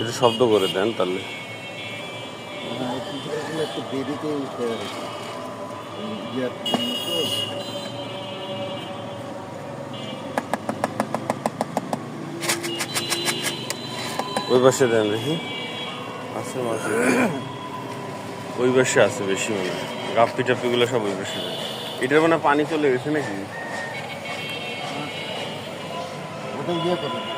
একটু শব্দ করে দেন তাহলে। একটু দেরিতে ওই পাশে দেন দেখি, আছে মাঝে ওই পাশে আছে বেশি মনে হয়, গাপ্পি টাপ্পিগুলো সব ওই পাশে দেন। এটার মানে পানি চলে গেছে নাকি? ওটা ইয়ে করুন।